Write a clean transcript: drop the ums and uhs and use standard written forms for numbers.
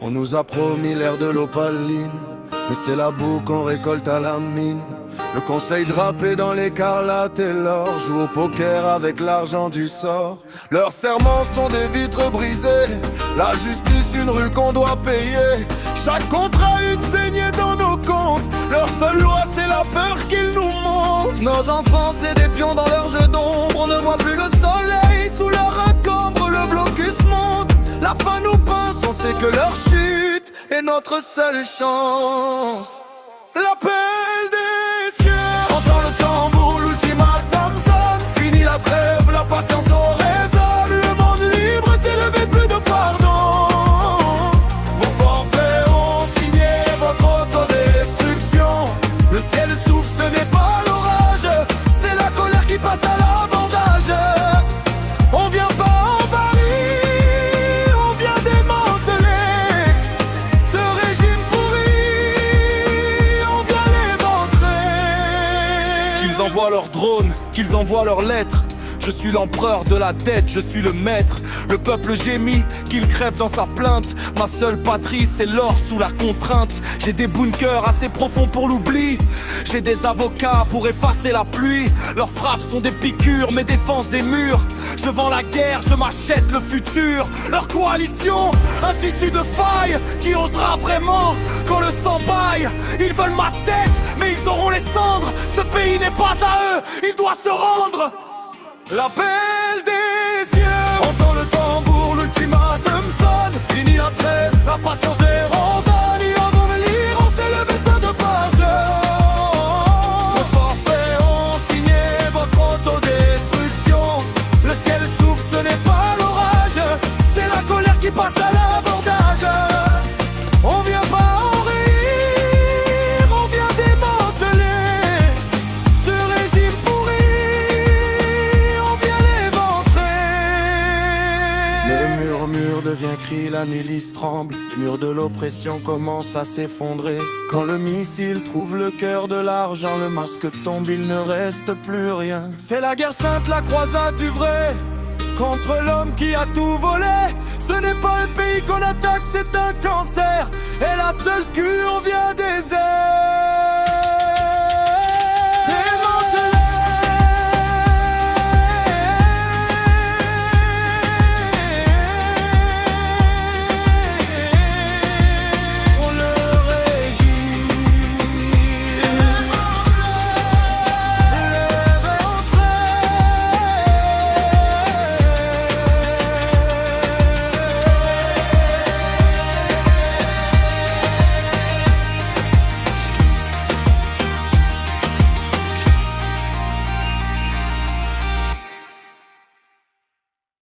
On nous a promis l'air de l'opaline, mais c'est la boue qu'on récolte à la mine. Le conseil drapé dans l'écarlate et l'or joue au poker avec l'argent du sort. Leurs serments sont des vitres brisées, la justice une rue qu'on doit payer. Chaque contrat une saignée dans nos comptes, leur seule loi c'est la peur qu'ils nous montrent. Nos enfants c'est des pions dans leur jeu d'ombre, on ne voit plus le soleil sous leur encombre. Le blocus monte, la faim nous pince, on sait que leur chute est notre seule chance. L'appel des cieux, entend le tambour, l'ultimatum sonne. Fini la trêve, la patience au résonne. Le monde libre s'est levé, plus de pardon. Vos forfaits ont signé votre autodestruction. Le ciel souffle, ce n'est pas l'orage, c'est la colère qui passe à l'abordage. On vient pas envahir, on vient démanteler ce régime pourri, on vient l'éventrer. Qu'ils envoient leurs drones, qu'ils envoient leurs lettres, je suis l'empereur de la dette, je suis le maître. Le peuple gémit, qu'il crève dans sa plainte. Ma seule patrie c'est l'or sous la contrainte. J'ai des bunkers assez profonds pour l'oubli, j'ai des avocats pour effacer la pluie. Leurs frappes sont des piqûres, mes défenses des murs. Je vends la guerre, je m'achète le futur. Leur coalition, un tissu de faille. Qui osera vraiment quand le sang baille? Ils veulent ma tête, mais ils auront les cendres. Ce pays n'est pas à eux, il doit se rendre. L'appel des yeux, entend le tambour, l'ultimatum sonne. Fini la trêve, la patience des ronzonnes. Ils vont venir, on s'est levé peu de page. Vos forfaits ont signé votre autodestruction. Le ciel souffle, ce n'est pas l'orage, c'est la colère qui passe à l'abordage. On vient pas en rire, on vient démanteler ce régime pourri. Le murmure devient cri, la milice tremble. Le mur de l'oppression commence à s'effondrer. Quand le missile trouve le cœur de l'argent, le masque tombe, il ne reste plus rien. C'est la guerre sainte, la croisade du vrai, contre l'homme qui a tout volé. Ce n'est pas un pays qu'on attaque, c'est un cancer. Et la seule cure vient des airs.